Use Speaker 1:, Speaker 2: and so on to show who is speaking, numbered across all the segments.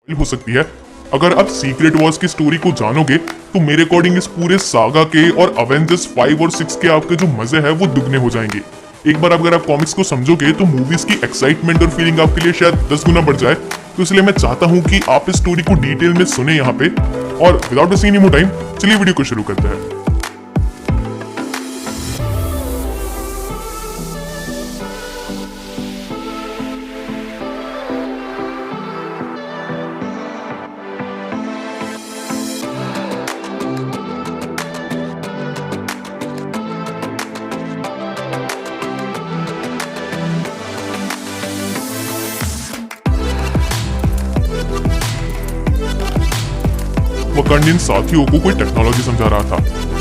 Speaker 1: हो सकती है। अगर आप सीक्रेट वॉर्स की स्टोरी को जानोगे तो मेरे अकॉर्डिंग इस पूरे सागा के और अवेंजर्स 5 और 6 के आपके जो मजे हैं वो दुगने हो जाएंगे। एक बार अगर आप कॉमिक्स को समझोगे तो मूवीज की एक्साइटमेंट और फीलिंग आपके लिए शायद 10 गुना बढ़ जाए। तो इसलिए मैं चाहता हूँ कि आप इस स्टोरी को डिटेल में सुने यहाँ पे। और without wasting any more time चलिए वीडियो को शुरू करते हैं। वकांडियन साथियों को कोई टेक्नोलॉजी समझा रहा था,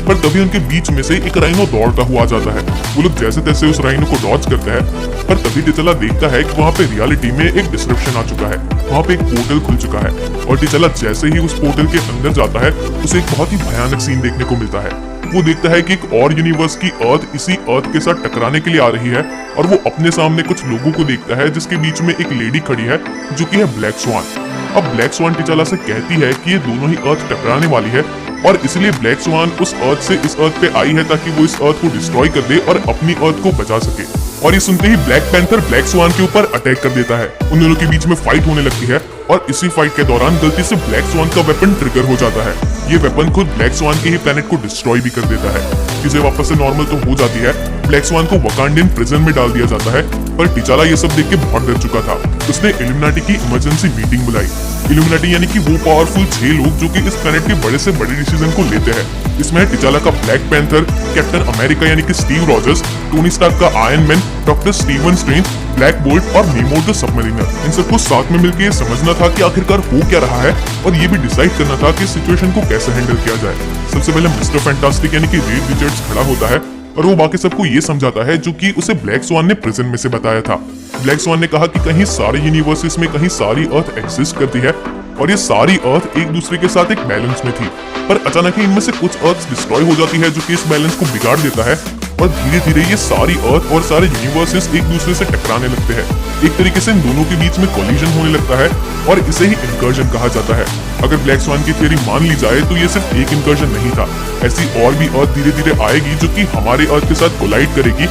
Speaker 1: पर तभी उनके बीच में से एक राइनो दौड़ता हुआ आ जाता है। वो लोग जैसे तैसे उस राइनो को डॉज करते हैं, पर तभी टिचला देखता है कि वहाँ पे रियलिटी में एक डिस्क्रिप्शन आ चुका है। वहाँ पे एक पोर्टल खुल चुका है और टिचला जैसे ही उस पोर्टल के अंदर जाता है उसे एक बहुत ही भयानक सीन देखने को मिलता है। वो देखता है कि एक और यूनिवर्स की अर्थ इसी अर्थ के साथ टकराने के लिए आ रही है और वो अपने सामने कुछ लोगों को देखता है जिसके बीच में एक लेडी खड़ी है जो कि है ब्लैक स्वान। अब ब्लैक स्वान टिचाला से कहती है कि ये दोनों ही अर्थ टकराने वाली है और इसलिए ब्लैक स्वान उस अर्थ से इस अर्थ पे आई है ताकि वो इस अर्थ को डिस्ट्रॉय कर दे और अपनी अर्थ को बचा सके। और ये सुनते ही ब्लैक पैंथर ब्लैक स्वान के ऊपर अटैक कर देता है। उन दोनों के बीच में फाइट होने लगती है और इसी फाइट के दौरान गलती से ब्लैक स्वान का वेपन ट्रिगर हो जाता है। ये वेपन खुद ब्लैक स्वान के ही प्लेनेट को डिस्ट्रॉय भी कर देता है। चीजें वापस से नॉर्मल तो हो जाती है। ब्लैक स्वान को वकांडियन प्रिजन में डाल दिया जाता है, पर टिचाला ये सब देख के बहुत डर चुका था। उसने इल्यूमिनाटी की इमरजेंसी मीटिंग बुलाई। इल्यूमिनाटी यानी कि वो पावरफुल 6 लोग जो कि इस प्लेनेट के बड़े से बड़े डिसीजन को लेते हैं। इसमें है टिचाला का ब्लैक पैंथर, कैप्टन अमेरिका यानी कि स्टीव रॉजर्स, टोनी स्टार्क का iron man, doctor Steven strange, black bolt और नेमोर द सबमरीनर। इन सबको साथ में मिलकर ये समझना था कि आखिरकार हो क्या रहा है और ये भी डिसाइड करना था कि सिचुएशन को कैसे हैंडल किया जाए। सबसे पहले मिस्टर फैंटास्टिक यानी कि रीड रिचर्ड्स खड़ा होता है और वो बाकी सबको ये समझाता है जो कि उसे ब्लैक स्वान ने प्रिजन में से बताया था। ब्लैक स्वान ने कहा कि कहीं सारे यूनिवर्सेस में कहीं सारी अर्थ एग्जिस्ट करती है और ये सारी अर्थ एक दूसरे के साथ एक बैलेंस में थी, पर अचानक ही इनमें से कुछ अर्थ डिस्ट्रॉय हो जाती है जो कि इस बैलेंस को बिगाड़ देता है और धीरे धीरे ये सारी अर्थ और सारे यूनिवर्सेस एक दूसरे से टकराने लगते हैं। एक तरीके से इन दोनों के बीच में कोलिजन होने लगता है और इसे ही इंकर्जन कहा जाता है। अगर ब्लैक स्वान की थ्योरी मान ली जाए तो ये सिर्फ एक इंकर्जन नहीं था, ऐसी और भी अर्थ धीरे धीरे आएगी जो कि हमारे अर्थ के साथ कोलाइड करेगी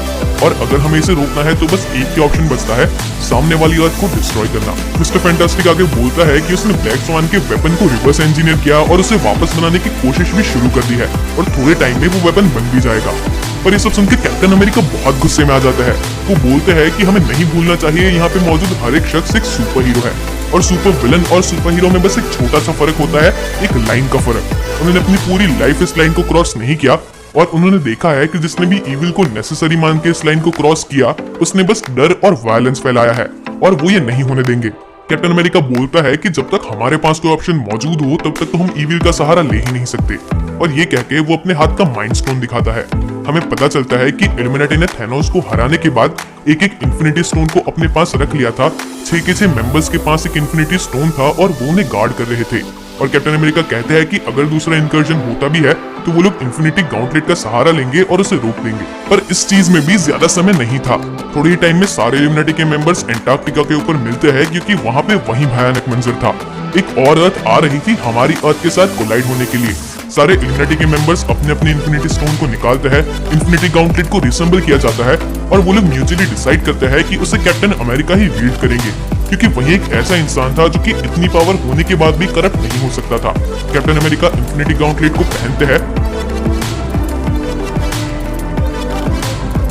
Speaker 1: और अगर हमें इसे रोकना है तो बस एक ही ऑप्शन बचता है, सामने वाली अर्थ को डिस्ट्रॉय करना। मिस्टर फैंटास्टिक आगे बोलता है कि उसने ब्लैक स्वान के वेपन को रिवर्स इंजीनियर किया और उसे वापस बनाने की कोशिश भी शुरू कर दी है और थोड़े टाइम में वो वेपन बन भी जाएगा। पर ये सब सुनकर कैप्टन अमेरिका बहुत गुस्से में आ जाता है। वो बोलते हैं कि हमें नहीं भूलना चाहिए यहाँ पे मौजूद हर एक शख्स एक सुपर हीरो है और सुपर विलन और सुपर हीरो में बस एक छोटा सा फर्क होता है, एक लाइन का फर्क। उन्होंने अपनी पूरी लाइफ इस लाइन को क्रॉस नहीं किया और उन्होंने देखा है कि जिसने भी इविल को नेसेसरी मान के इस लाइन को क्रॉस किया उसने बस डर और वायलेंस फैलाया है और वो ये नहीं होने देंगे। कैप्टन अमेरिका बोलता है कि जब तक हमारे पास कोई ऑप्शन मौजूद हो तब तक तो हम इविल का सहारा ले ही नहीं सकते और ये कह के वो अपने हाथ का माइंड स्टोन दिखाता है। हमें पता चलता है कि इल्यूमिनाटी ने थैनोस को हराने के बाद एक एक इन्फिनिटी स्टोन को अपने पास रख लिया था। 6 के 6 मेंबर्स के पास एक इन्फिनिटी स्टोन था और वो उन्हें गार्ड कर रहे थे और कैप्टन अमेरिका कहते हैं कि अगर दूसरा इंकर्जन होता भी है तो वो लोग इन्फिनिटी गॉन्टलेट का सहारा लेंगे और उसे रोक देंगे। पर इस चीज में भी ज्यादा समय नहीं था। थोड़े ही टाइम में सारे इल्यूमिनाटी के मेंबर्स एंटार्क्टिका के ऊपर मिलते हैं क्योंकि वहाँ पे वही भयानक मंजर था। एक और अर्थ आ रही थी हमारी अर्थ के साथ कोलाइड होने के लिए। सारे इल्यूमिनाटी के मेंबर्स अपने अपने इन्फिनिटी स्टोन को निकालते हैं, इन्फिनिटी गॉन्टलेट को रिसेंबल किया जाता है और वो लोग म्यूचुअली डिसाइड करते हैं कि उसे कैप्टन अमेरिका ही लीड करेंगे क्योंकि वही एक ऐसा इंसान था जो कि इतनी पावर होने के बाद भी करप्ट नहीं हो सकता था। कैप्टन अमेरिका इन्फिनिटी गॉन्टलेट को पहनते हैं।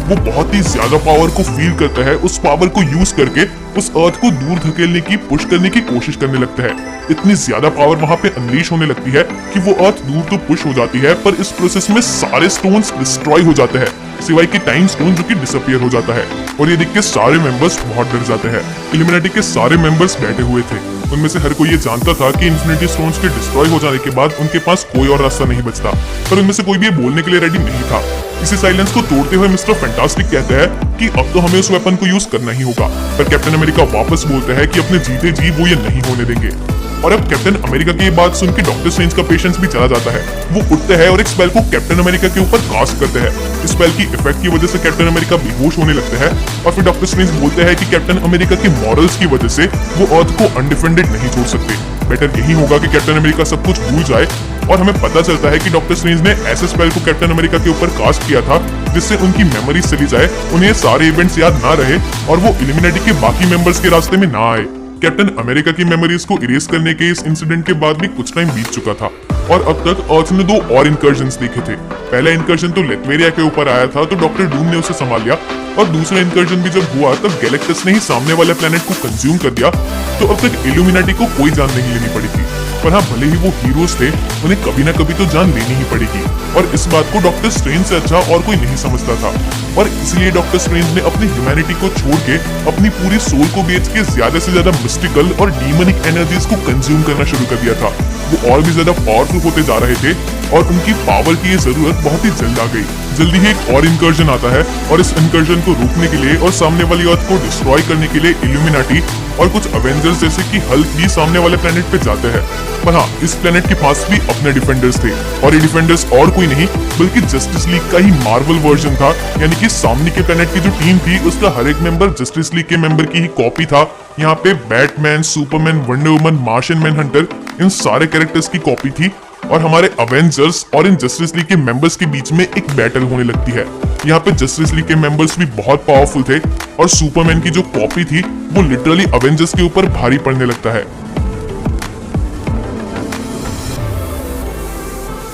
Speaker 1: वो बहुत ही ज्यादा पावर को फील करता है। उस पावर को यूज करके उस अर्थ को दूर धकेलने की पुश करने की कोशिश करने लगता है। इतनी ज्यादा पावर वहां पे अनलीश होने लगती है कि वो अर्थ दूर तो पुश हो जाती है पर इस प्रोसेस में सारे स्टोन्स डिस्ट्रॉय हो जाते हैं सिवाय कि टाइम स्टोन जो कि डिसअपियर हो जाता है और ये देख के सारे मेंबर्स बहुत डर जाते हैं। इल्यूमिनाटी के सारे मेंबर्स बैठे हुए थे। उनमें से हर कोई ये जानता था कि इन्फिनिटी स्टोन्स के डिस्ट्रॉय हो जाने के बाद उनके पास कोई और रास्ता नहीं बचता, पर उनमें से कोई भी ये बोलने के लिए रेडी नहीं था। इसी साइलेंस को तोड़ते हुए मिस्टर फैंटास्टिक कहते हैं कि अब तो हमें उस वेपन को यूज करना ही होगा, पर कैप्टन अमेरिका वापस बोलते हैं कि अपने जीते जी वो ये नहीं होने देंगे। और अब कैप्टन अमेरिका की ये बात सुन के डॉक्टर स्ट्रेंज का पेशेंस भी चला जाता है। वो उठते हैं और एक स्पेल को कैप्टन अमेरिका के ऊपर कास्ट करते हैं। इस स्पेल की इफेक्ट की वजह से कैप्टन अमेरिका बेहोश होने लगते हैं और फिर डॉक्टर स्ट्रेंज बोलते हैं कि कैप्टन अमेरिका के मॉरल्स की वजह से वो अर्थ को अनडिफेंडेड नहीं छोड़ सकते। बेटर यही होगा कि कैप्टन अमेरिका सब कुछ भूल जाए और हमें पता चलता है कि डॉक्टर स्ट्रेंज ने ऐसे स्पेल को कैप्टन अमेरिका के ऊपर कास्ट किया था जिससे उनकी मेमोरीज चली जाए, उन्हें सारे इवेंट्स याद ना रहे और वो इल्यूमिनाटी के बाकी मेंबर्स के रास्ते में ना आए। कैप्टन अमेरिका की मेमोरीज को इरेज करने के इस इंसिडेंट के बाद भी कुछ टाइम बीत चुका था और अब तक अर्थ ने 2 और इंकर्जन्स देखे थे। पहला इंकर्जन तो लेथवेरिया के ऊपर आया था तो डॉक्टर डूम ने उसे संभाल लिया और दूसरा इंकर्जन भी जब हुआ तब गैलेक्टस ने ही सामने वाले प्लेनेट को कंज्यूम कर दिया। तो अब तक इल्यूमिनाटी को कोई जान नहीं लेनी पड़ी थी, पर हाँ भले ही वो हीरोज थे, उन्हें कभी ना कभी तो जान लेनी ही पड़ेगी और इस बात को डॉक्टर स्ट्रेंज से अच्छा और कोई नहीं समझता था और इसलिए डॉक्टर स्ट्रेंज ने अपनी ह्यूमैनिटी को छोड़ के अपनी पूरी सोल को बेच के ज्यादा से ज्यादा मिस्टिकल और डीमनिक एनर्जीज को कंज्यूम करना शुरू कर दिया था। वो और भी ज्यादा पावरफुल होते जा रहे थे और उनकी पावर की ये जरूरत बहुत ही जल्द आ गई। जल्दी ही एक और इंकर्जन आता है और इस इंकर्जन को रोकने के लिए और सामने वाली अर्थ को डिस्ट्रॉय करने के लिए इल्यूमिनाटी और कुछ अवेंजर्स जैसे कि हल्क भी सामने वाले प्लेनेट पे जाते हैं। पर हाँ, इस प्लेनेट के पास भी अपने डिफेंडर्स थे और ये डिफेंडर्स और कोई नहीं बल्कि जस्टिस लीग का ही मार्वल वर्जन था, यानी कि सामने के प्लेनेट की जो टीम थी उसका हर एक मेंबर जस्टिस लीग के मेंबर की ही कॉपी था। यहाँ पे Batman, Superman, Wonder Woman, Martian Manhunter, इन सारे कैरेक्टर्स की कॉपी थी और हमारे अवेंजर्स और इन जस्टिस लीग के मेंबर्स के बीच में एक बैटल होने लगती है। यहाँ पे जस्टिस लीग के मेंबर्स भी बहुत पावरफुल थे और सुपरमैन की जो कॉपी थी वो लिटरली अवेंजर्स के ऊपर भारी पड़ने लगता है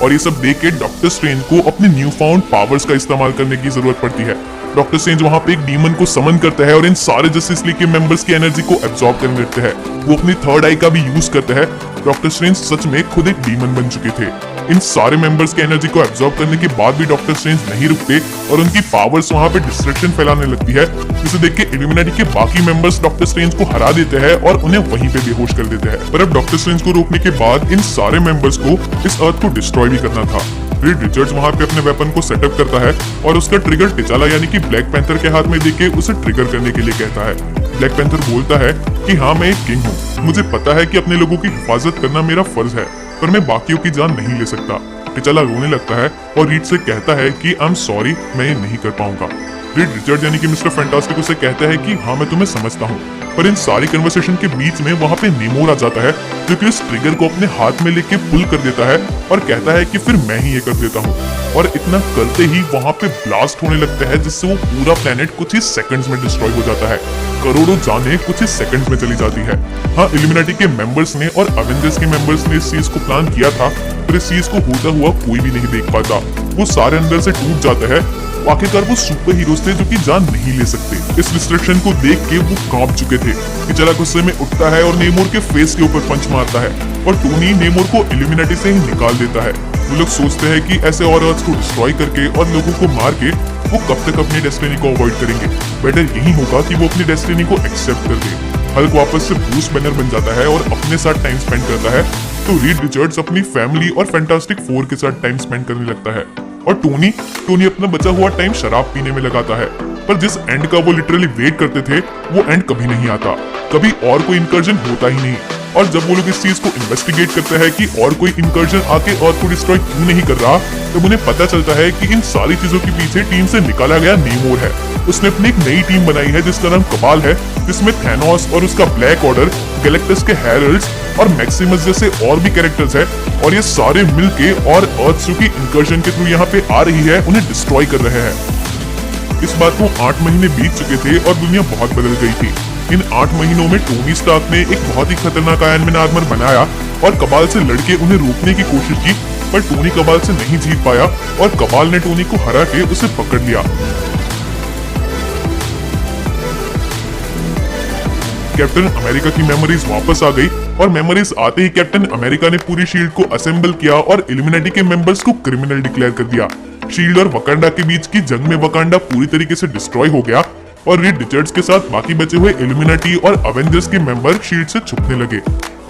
Speaker 1: और ये सब देख के डॉक्टर स्ट्रेंज को अपनी न्यू फाउंड पावर्स का इस्तेमाल करने की जरूरत पड़ती है। डॉक्टर स्ट्रेंज वहां पे एक डीमन को समन करता है और इन सारे जस्टिस लीग के मेंबर्स की एनर्जी को एब्जॉर्ब करने लगते हैं। वो अपनी थर्ड आई का भी यूज करता है। डॉक्टर स्ट्रेंज सच में खुद एक डीमन बन चुके थे। इन सारे मेंबर्स की एनर्जी को एब्जॉर्ब करने के बाद भी डॉक्टर स्ट्रेंज नहीं रुकते और उनकी पावर्स वहां पे डिस्ट्रक्शन फैलाने लगती है, जिसे देख के इल्यूमिनाटी के बाकी मेंबर्स डॉक्टर स्ट्रेंज को हरा देते हैं और उन्हें वहीं पे बेहोश कर देते हैं। पर अब डॉक्टर स्ट्रेंज को रोकने के बाद इन सारे मेंबर्स को इस अर्थ को डिस्ट्रॉय भी करना था। रीड रिचर्ड्स वहां पे अपने वेपन को सेटअप करता है और उसका ट्रिगर टिचाला यानी कि ब्लैक पैंथर के हाथ में देके उसे ट्रिगर करने के लिए कहता है। ब्लैक पैंथर बोलता है कि हाँ, मैं एक किंग हूँ, मुझे पता है कि अपने लोगों की हिफाजत करना मेरा फर्ज है, पर मैं बाकियों की जान नहीं ले सकता। टिचाला रोने लगता है और रीड से कहता है कि आई एम सॉरी, मैं ये नहीं कर पाऊंगा। रीड रिचर्ड यानी कि मिस्टर फैंटास्टिक उसे कहता है कि हाँ, मैं तुम्हें समझता हूँ, पर इन सारी कन्वर्सेशन के बीच में वहाँ पे नेमोर आ जाता है जो कि उस ट्रिगर को अपने हाथ में लेके पुल कर देता है और कहता है कि फिर मैं ही ये कर देता हूँ और इतना करते ही वहाँ पे ब्लास्ट होने लगता है जिससे वो पूरा प्लेनेट कुछ ही सेकंड्स में डिस्ट्रॉय हो जाता है। करोड़ों जानें कुछ ही सेकंड्स में चली जाती है। हाँ, इल्यूमिनाटी के मेंबर्स ने और अवेंजर्स के मेंबर्स ने इस चीज को प्लान किया था, पर इस चीज को होता हुआ कोई भी नहीं देख पाता। वो सारे अंदर से टूट जाते हैं। आखिरकार वो सुपर हीरोज थे जो कि जान नहीं ले सकते। इस डिस्ट्रक्शन को देख के वो कांप चुके थे। टिचाला गुस्से में उठता है और नेमोर के फेस के ऊपर पंच मारता है और टोनी नेमोर को इल्यूमिनाटी से ही निकाल देता है। वो लोग सोचते हैं कि ऐसे और अर्थ को डिस्ट्रॉय करके और लोगों को मार के वो कब तक अपनी डेस्टिनी को अवॉइड करेंगे। बेटर यही होगा कि वो अपनी डेस्टिनी को एक्सेप्ट कर दे। हल्क वापस से ब्रूस बैनर बन जाता है और अपने साथ टाइम स्पेंड करता है, तो रीड रिचर्ड्स अपनी फैमिली और फैंटास्टिक फोर के साथ टाइम स्पेंड करने लगता है और टोनी अपना बचा हुआ टाइम शराब पीने में लगाता है। पर जिस एंड का वो लिटरली वेट करते थे वो एंड कभी नहीं आता, कभी और कोई इंकर्जन होता ही नहीं। और जब वो लोग इस चीज को इन्वेस्टिगेट करते हैं कि और कोई इंकर्जन आके अर्थ को डिस्ट्रॉय क्यों नहीं कर रहा, तब उन्हें पता चलता है कि इन सारी चीजों के पीछे टीम से निकाला गया नेमोर है। उसने अपनी एक नई टीम बनाई है जिसका नाम कबाल है, जिसमें थैनोस और उसका ब्लैक ऑर्डर, गैलेक्टस के हेरल्ड्स और मैक्सिमस जैसे और भी कैरेक्टर्स हैं और ये सारे मिलके और अर्थ जो की इंकर्जन के थ्रू यहाँ पे आ रही है उन्हें डिस्ट्रॉय कर रहे हैं। इस बात को 8 महीने बीत चुके थे और दुनिया बहुत बदल गई थी। इन 8 महीनों में टोनी स्टार्क ने एक बहुत ही खतरनाक आयरन मैन आर्मर बनाया और कबाल से लड़के उन्हें रोकने की कोशिश की, पर टोनी कबाल से नहीं जीत पाया और कबाल ने टोनी को हरा के उसे पकड़ लिया। कैप्टन अमेरिका की मेमोरीज वापस आ गई और मेमोरीज आते ही कैप्टन अमेरिका ने पूरी शील्ड को असेंबल किया और इल्यूमिनाटी के मेंबर्स को क्रिमिनल डिक्लेयर कर दिया। शील्ड और वकांडा के बीच की जंग में वकांडा पूरी तरीके से डिस्ट्रॉय हो गया और रीड रिचर्ड्स के साथ बाकी बचे हुए इल्यूमिनाटी और अवेंजर्स के मेंबर शील्ड से छुपने लगे।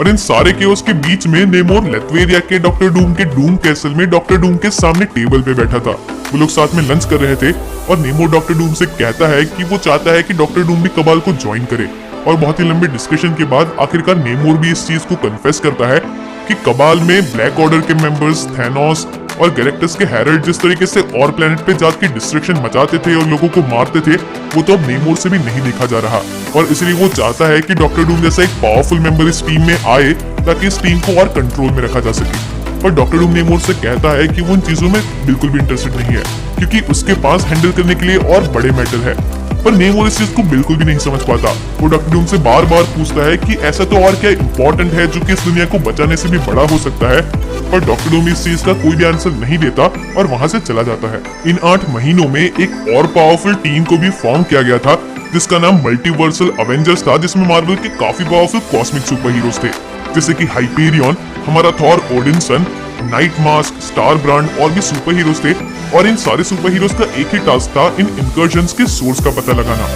Speaker 1: और इन सारे केओस के बीच में नेमोर लेथवेरिया के डॉक्टर डूम के डूम कैसल में डॉक्टर डूम के सामने टेबल पे बैठा था। वो लोग साथ में लंच कर रहे थे और नेमोर डॉक्टर डूम से कहता है कि वो चाहता है कि डॉक्टर डूम भी कबाल को ज्वाइन करे। और बहुत ही लंबे डिस्कशन के बाद आखिरकार नेमोर भी इस चीज को कन्फेस करता है कि कबाल में ब्लैक ऑर्डर के मेंबर्स, थैनोस और गैलेक्टस के हेरल्ड जिस तरीके से और प्लेनेट पे जाके डिस्ट्रक्शन मचाते थे और लोगों को मारते थे, वो तो अब नेमोर से भी नहीं देखा जा रहा। और इसलिए वो चाहता है कि डॉक्टर डूम जैसा एक पावरफुल मेंबर इस टीम में आए ताकि इस टीम को और कंट्रोल में रखा जा सके। पर डॉक्टर डूम नेमोर से कहता है कि वो उन चीजों में बिल्कुल भी इंटरेस्टेड नहीं है, क्योंकि उसके पास हैंडल करने के लिए और बड़े मैटर है। पर नेमोर इस चीज को बिल्कुल भी नहीं समझ पाता। वो डॉक्टर डूम से बार बार पूछता है कि ऐसा तो और क्या इम्पोर्टेंट है जो कि इस दुनिया को बचाने से भी बड़ा हो सकता है, पर डॉक्टर डूम इस चीज का कोई भी आंसर नहीं देता और वहां से चला जाता है। इन 8 महीनों में एक और पावरफुल टीम को भी फॉर्म किया गया था जिसका नाम मल्टीवर्सल अवेंजर्स था, जिसमें मार्वल के काफी पावरफुल कॉस्मिक सुपर हीरोज थे, जैसे कि हाइपेरियन, हमारा Thor Odinson, Night Mask, Star Brand और भी सुपर हीरोज थे। और इन सारे सुपर हीरोज का एक ही टास्क था इन इंकर्जन्स के सोर्स का पता लगाना।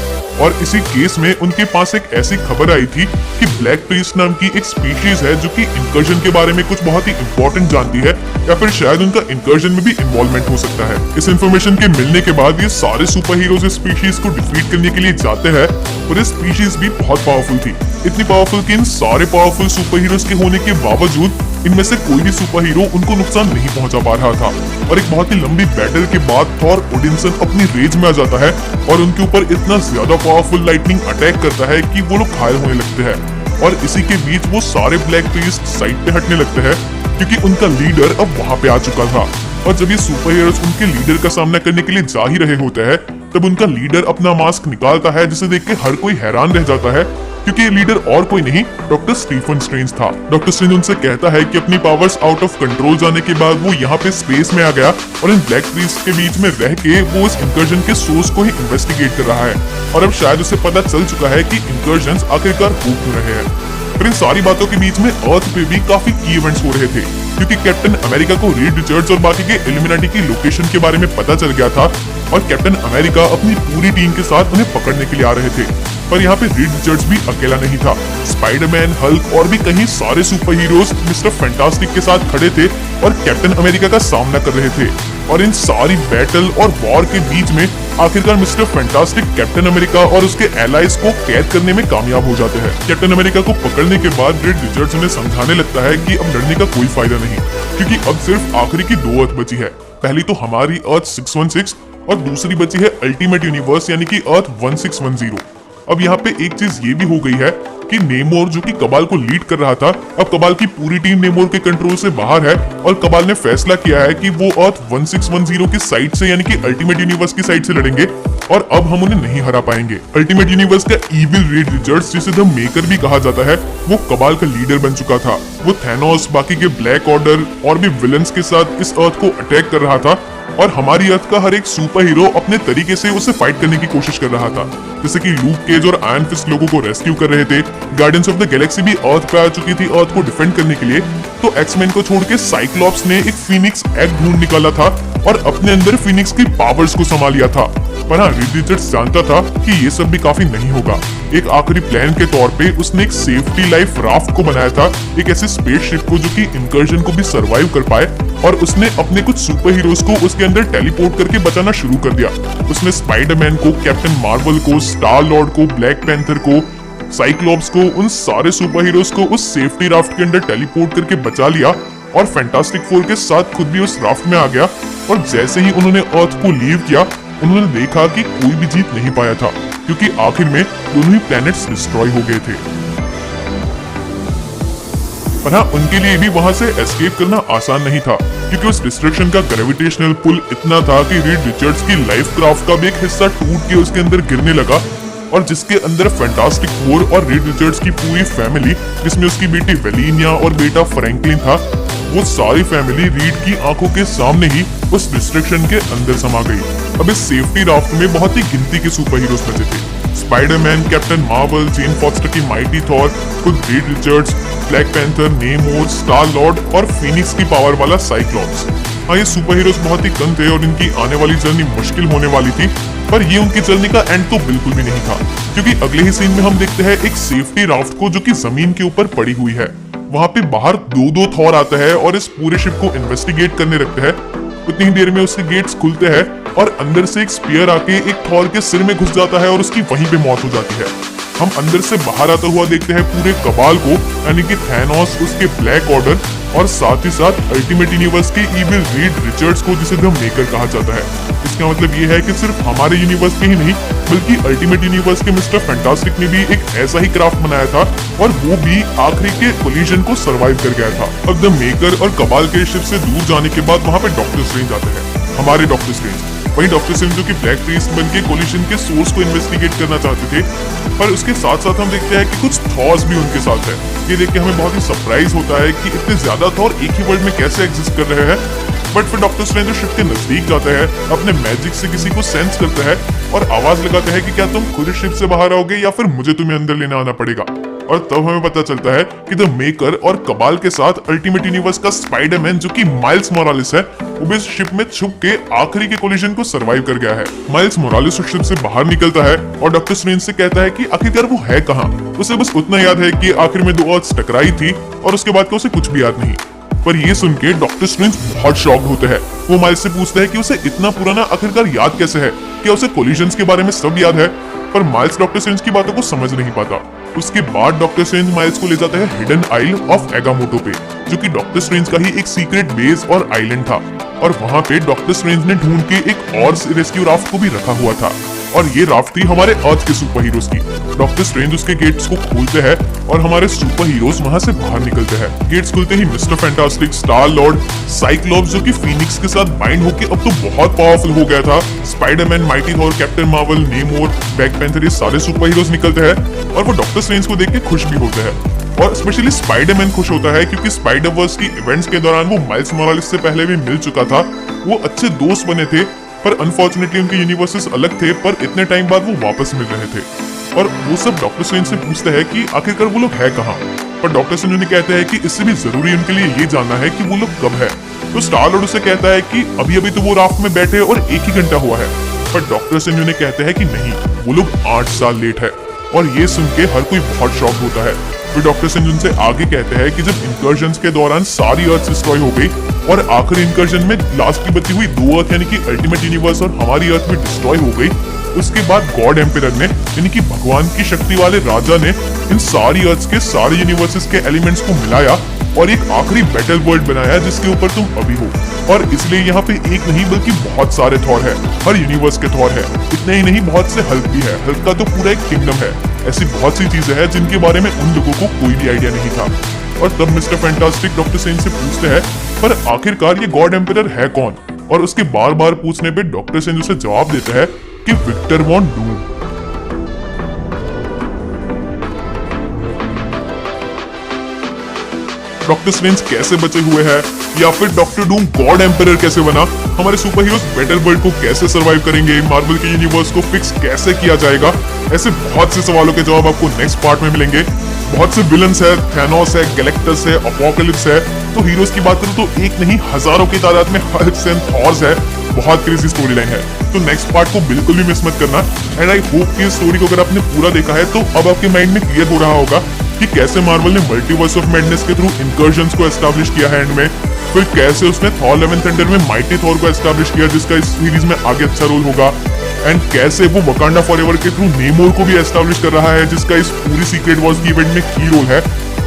Speaker 1: और इसी केस में उनके पास एक ऐसी खबर आई थी कि ब्लैक प्रीस्ट नाम की एक स्पीशीज है जो कि इंकर्जन के बारे में कुछ बहुत ही इंपॉर्टेंट जानती है, या फिर शायद उनका इंकर्जन में भी इन्वॉल्वमेंट हो सकता है। इस इन्फॉर्मेशन के मिलने के बाद ये सारे सुपर हीरोज इस स्पीशीज को डिफीट करने के लिए जाते हैं, और इस स्पीशीज भी बहुत पावरफुल थी, इतनी पावरफुल कि इन सारे पावरफुल सुपर हीरोज के होने के बावजूद इनमें से कोई भी सुपर हीरो उनको नुकसान नहीं पहुंचा पा रहा था। और एक बहुत ही लंबी बैटल के बाद थॉर ओडिनसन अपनी रेज में आ जाता है और उनके ऊपर इतना ज्यादा पावरफुल लाइटनिंग अटैक करता है कि वो लोग घायल होने लगते हैं। और इसी के बीच वो सारे ब्लैक प्रीस्ट साइड पे हटने लगते हैं, क्योंकि उनका लीडर अब वहां पे आ चुका था। और जब ये सुपर हीरोज उनके लीडर का सामना करने के लिए जा ही रहे होते हैं, तब उनका लीडर अपना मास्क निकालता है, जिसे देख के हर कोई हैरान रह जाता है, क्योंकि ये लीडर और कोई नहीं डॉक्टर स्टीफन स्ट्रेंज था। डॉक्टर स्ट्रेंज उनसे कहता है कि अपनी पावर्स आउट ऑफ कंट्रोल जाने के बाद वो यहाँ पे स्पेस में आ गया और इन ब्लैक प्रीस्ट के बीच में रह के वो इस इंकर्जन के सोर्स को ही इन्वेस्टिगेट कर रहा है। और अब शायद उसे पता चल चुका है कि इंकर्जन्स आखिरकार हो क्यों रहे हैं। पर इन सारी बातों के बीच में अर्थ पे भी काफी की इवेंट्स हो रहे थे, क्योंकि कैप्टन अमेरिका को रीड रिचर्ड्स और बाकी के इल्यूमिनाटी की लोकेशन के बारे में पता चल गया था, और कैप्टन अमेरिका अपनी पूरी टीम के साथ उन्हें पकड़ने के लिए आ रहे थे। पर यहाँ पे रीड रिचर्ड्स भी अकेला नहीं था, स्पाइडरमैन, हल्क और भी कहीं सारे सुपर हीरोज मिस्टर फैंटास्टिक के साथ खड़े थे और कैप्टन अमेरिका का सामना कर रहे थे। और इन सारी बैटल और वॉर के बीच में आखिरकार मिस्टर फैंटास्टिक कैप्टन अमेरिका और उसके एलाइज को कैद करने में कामयाब हो जाते हैं। कैप्टन अमेरिका को पकड़ने के बाद रीड रिचर्ड्स उन्हें समझाने लगता है कि अब लड़ने का कोई फायदा नहीं, क्योंकि अब सिर्फ आखिरी की 2 अर्थ बची है। पहली तो हमारी अर्थ 616 और दूसरी बची है अल्टीमेट यूनिवर्स यानी कि अर्थ 1610। अब यहाँ पे एक चीज ये भी हो गई है कि नेमोर जो कि कबाल को लीड कर रहा था, अब कबाल की पूरी टीम नेमोर के कंट्रोल से बाहर है, और कबाल ने फैसला किया है कि वो अर्थ 1610 की साइड से यानी कि अल्टीमेट यूनिवर्स की साइड से लड़ेंगे, और अब हम उन्हें नहीं हरा पाएंगे। अल्टीमेट यूनिवर्स का इविल रीड रिचर्ड्स, जिसे द मेकर भी कहा जाता है, वो कबाल का लीडर बन चुका था। वो थैनोस, बाकी के ब्लैक ऑर्डर और भी विलन्स के साथ इस अर्थ को अटैक कर रहा था, और हमारी अर्थ का हर एक सुपर हीरो अपने तरीके से उसे फाइट करने की कोशिश कर रहा था। जैसे कि लूक केज और आयरन फिस्ट लोगों को रेस्क्यू कर रहे थे, गार्डियंस ऑफ द गैलेक्सी भी अर्थ पे आ चुकी थी अर्थ को डिफेंड करने के लिए, तो एक्समैन को छोड़ के साइक्लॉप्स ने एक फीनिक्स एग ढूंढ निकाला था और अपने अंदर फीनिक्स की पावर्स को समा लिया था। पर हाँ, रीड रिचर्ड्स जानता था कि ये सब भी काफी नहीं होगा। एक आखिरी प्लान के तौर पे उसने एक सेफ्टी लाइफ राफ्ट को बनाया था, एक ऐसे स्पेसशिप को जो कि इंकर्जन को भी सरवाइव कर पाए, और उसने अपने कुछ सुपर हीरोज को उसके अंदर टेलीपोर्ट करके बचाना शुरू कर दिया। उसने स्पाइडरमैन को, कैप्टन मार्वल को, स्टार लॉर्ड को, ब्लैक पैंथर को, साइक्लॉप्स को, उन सारे सुपर हीरोज को उस सेफ्टी राफ्ट के अंदर टेलीपोर्ट करके बचा लिया, और फैंटास्टिक फोर के साथ खुद भी उस राफ्ट में आ गया। और जैसे ही उन्होंने अर्थ को लीव किया, उन्होंने देखा कि कोई भी जीत नहीं पाया था, क्योंकि आखिर में दोनों ही प्लैनेट्स डिस्ट्रॉय हो गए थे। पर हाँ, उनके लिए भी वहां से एस्केप करना आसान नहीं था, क्योंकि उस डिस्ट्रक्शन का ग्रेविटेशनल पुल इतना था कि रीड रिचर्ड्स की लाइफ क्राफ्ट का भी एक हिस्सा टूट के उसके अंदर गिरने लगा, और जिसके अंदर फैंटास्टिक फोर और रीड रिचर्ड्स की पूरी फैमिली, जिसमें उसकी बेटी वेलिनिया और बेटा फ्रैंकलिन था, वो सारी फैमिली रीड की आंखों के सामने ही उस डिस्ट्रक्शन के अंदर समा गई। अब इस सेफ्टी राफ्ट में बहुत ही गिनती के सुपर हीरोज बचे थे, स्पाइडरमैन, कैप्टन मार्वल, जेन फॉस्टर की माइटी थॉर, खुद Reed Richards, black panther, नेमोर, star Lord और फीनिक्स की पावर वाला साइक्लॉप्स। हाँ, ये सुपर हीरोज बहुत ही कम थे और इनकी आने वाली जर्नी मुश्किल होने वाली थी, पर ये उनकी जर्नी का एंड तो बिल्कुल भी नहीं था, क्योंकि अगले ही सीन में हम देखते हैं एक सेफ्टी राफ्ट को जो कि जमीन के ऊपर पड़ी हुई है। वहाँ पे बाहर दो थॉर आता है और इस पूरे शिप को इन्वेस्टिगेट करने लगते हैं। उतनी ही देर में उसके गेट्स खुलते हैं और अंदर से एक स्पीयर आके एक थॉर के सिर में घुस जाता है और उसकी वहीं पे मौत हो जाती है। हम अंदर से बाहर आता हुआ देखते हैं पूरे कबाल को, यानी कि थैनोस, उसके ब्लैक ऑर्डर और साथ ही साथ अल्टीमेट यूनिवर्स के इविल रीड रिचर्ड्स को, जिसे द मेकर कहा जाता है। इसका मतलब ये है कि सिर्फ हमारे यूनिवर्स के ही नहीं बल्कि अल्टीमेट यूनिवर्स के मिस्टर फैंटास्टिक ने भी एक ऐसा ही क्राफ्ट बनाया था और वो भी आखिरी के कोलिजन को सरवाइव कर गया था। अब द मेकर और कबाल के शिप से दूर जाने के बाद वहाँ पे डॉक्टर स्ट्रेंज आते हैं, हमारे डॉक्टर स्ट्रेंज। वही डॉक्टर स्ट्रेंज जो कि ब्लैक प्रीस्ट बन के कोलिजन के सोर्स को इन्वेस्टिगेट करना चाहते थे, पर उसके साथ साथ हम देखते हैं कि कुछ थॉर्स भी उनके साथ है। ये देख के हमें बहुत ही सरप्राइज होता है कि इतने ज्यादा थॉर एक ही वर्ल्ड में कैसे एग्जिस्ट कर रहे हैं। बट फिर डॉक्टर स्ट्रेंज जो शिप के नजदीक जाता है, अपने मैजिक से किसी को सेंस करता है और आवाज लगाता है कि क्या तुम खुद शिप से बाहर आओगे या फिर मुझे तुम्हें अंदर लेने आना पड़ेगा। और तब हमें पता चलता है कि द मेकर और कबाल के साथ अल्टीमेट यूनिवर्स का स्पाइडरमैन, जो कि माइल्स मोरालिस है, वो भी इस शिप में छुप के आखिरी के कोलिजन को सरवाइव कर गया है। माइल्स मोरालिस उस शिप से बाहर निकलता है और डॉक्टर स्ट्रेंज से कहता है कि आखिरकार वो है कहाँ। उसे बस उतना याद है कि आखिर में दो अर्थ्स टकराई थी और उसके बाद का उसे कुछ भी याद नहीं। पर ये सुन के डॉक्टर स्ट्रेंज बहुत शॉक्ड होते हैं। वो माइल्स से पूछता है कि उसे इतना पुराना आखिरकार याद कैसे है, क्या उसे कोलिजन्स के बारे में सब याद है। पर माइल्स डॉक्टर स्ट्रेंज की बातों को समझ नहीं पाता। उसके बाद डॉक्टर स्ट्रेंज माइल्स को ले जाता है हिडन आइल ऑफ एगामोटो पे, जो कि डॉक्टर स्ट्रेंज का ही एक सीक्रेट बेस और आइलैंड था। और वहाँ पे डॉक्टर स्ट्रेंज ने ढूंढ के एक और रेस्क्यू राफ्ट को भी रखा हुआ था, और ये राफ्ट थी हमारे अर्थ के सुपर हीरोज की। डॉक्टर स्ट्रेंज उसके गेट्स को खोलते हैं और हमारे सुपर हीरोज वहां से बाहर निकलते हैं। गेट्स खुलते ही Mister Fantastic, Star Lord, Cyclops, जो कि फीनिक्स के साथ बाइंड होके अब तो बहुत पावरफुल हो गया था, Spiderman, mighty Thor, captain Marvel, नेमोर, black panther, ये सारे सुपर हीरोज निकलते हैं और वो डॉक्टर स्ट्रेंज को देख के खुश भी होते हैं। और स्पेशली स्पाइडरमैन खुश होता है क्योंकि स्पाइडरवर्स की इवेंट्स के दौरान वो माइल्स मोरालिस से पहले भी मिल चुका था। वो अच्छे दोस्त बने थे, पर अनफॉर्चुनेटली उनके यूनिवर्सेस अलग थे, पर इतने टाइम बाद वो वापस मिल रहे थे। और वो सब डॉक्टर स्ट्रेंज से पूछते हैं कि आखिरकार वो लोग है कहाँ। पर डॉक्टर स्ट्रेंज उन्हें कहते हैं कि इससे भी जरूरी उनके लिए ये जानना है कि वो लोग कब है। तो स्टार लॉर्ड उसे कहता है कि अभी अभी तो वो राफ्ट में बैठे और 1 ही घंटा हुआ है। पर डॉक्टर स्ट्रेंज उन्हें कहते हैं कि नहीं, वो लोग 8 साल लेट है। और ये सुन के हर कोई बहुत शॉक होता है। फिर डॉक्टर स्ट्रेंज उनसे आगे कहते हैं कि जब इंकर्जन्स के दौरान सारी अर्थ डिस्ट्रॉय हो गई और आखिरी इंकर्जन में लास्ट की बची हुई 2 अर्थ यानी कि अल्टीमेट यूनिवर्स और हमारी अर्थ भी डिस्ट्रॉय हो गई, उसके बाद गॉड एम्परर ने, यानी कि भगवान की शक्ति वाले राजा ने, इन सारी अर्थ के सारे यूनिवर्सेस के एलिमेंट्स को मिलाया और एक आखिरी बैटल वर्ल्ड बनाया जिसके ऊपर तुम अभी हो। और इसलिए यहाँ पे एक नहीं बल्कि बहुत सारे थॉर है, हर यूनिवर्स के थॉर है। इतने ही नहीं, बहुत से हल्क भी है। हल्क का तो पूरा एक किंगडम है। ऐसी बहुत सी चीजें हैं जिनके बारे में उन लोगों को कोई भी आइडिया नहीं था। और तब मिस्टर फैंटास्टिक डॉक्टर स्ट्रेंज से पूछते हैं, पर आखिरकार ये गॉड एम्परर है कौन? और उसके बार बार पूछने पे डॉक्टर स्ट्रेंज उसे जवाब देता है कि Victor Von Doom. Doctor Strange कैसे बचे हुए हैं, या फिर डॉक्टर डूम गॉड एम्परर कैसे बना, हमारे सुपर हीरोज बैटल वर्ल्ड को कैसे सरवाइव करेंगे, मार्वल के यूनिवर्स को फिक्स कैसे किया जाएगा, ऐसे बहुत से सवालों के जवाब आपको नेक्स्ट पार्ट में मिलेंगे। बहुत से विलन्स है, थैनोस है, गैलेक्टस है, अपोकलिप्स है। तो हीरोज की बात करूं तो एक नहीं हजारों की तादाद में हल्क्स एंड थॉर्स है। बहुत क्रेजी स्टोरी लाइन है। तो नेक्स्ट पार्ट को बिल्कुल भी मिस मत करना। एंड आई होप कि इस स्टोरी को अगर आपने पूरा देखा है तो अब आपके माइंड में क्लियर हो रहा होगा कि कैसे मार्वल ने मल्टीवर्स ऑफ मैडनेस के थ्रू इंकर्जन्स को एस्टैब्लिश किया है एंड में, फिर कैसे उसने थॉर लव एंड थंडर में माइटी थॉर को एस्टैब्लिश किया जिसका इस सीरीज में आगे अच्छा रोल होगा, एंड कैसे वो वकांडा फॉरएवर के थ्रू नेमोर को भी एस्टैब्लिश कर रहा है जिसका इस पूरी सीक्रेट वॉर्स की इवेंट में की रोल है।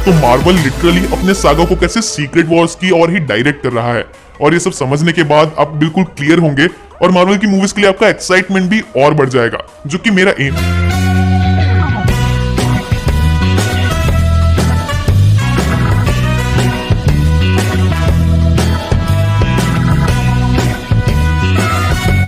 Speaker 1: तो मार्वल लिटरली अपने सागा को कैसे सीक्रेट वॉर्स की और ही डायरेक्ट कर रहा है। और ये सब समझने के बाद आप बिल्कुल क्लियर होंगे और मार्वल की मूवीज के लिए आपका एक्साइटमेंट भी और बढ़ जाएगा, जो कि मेरा एम है।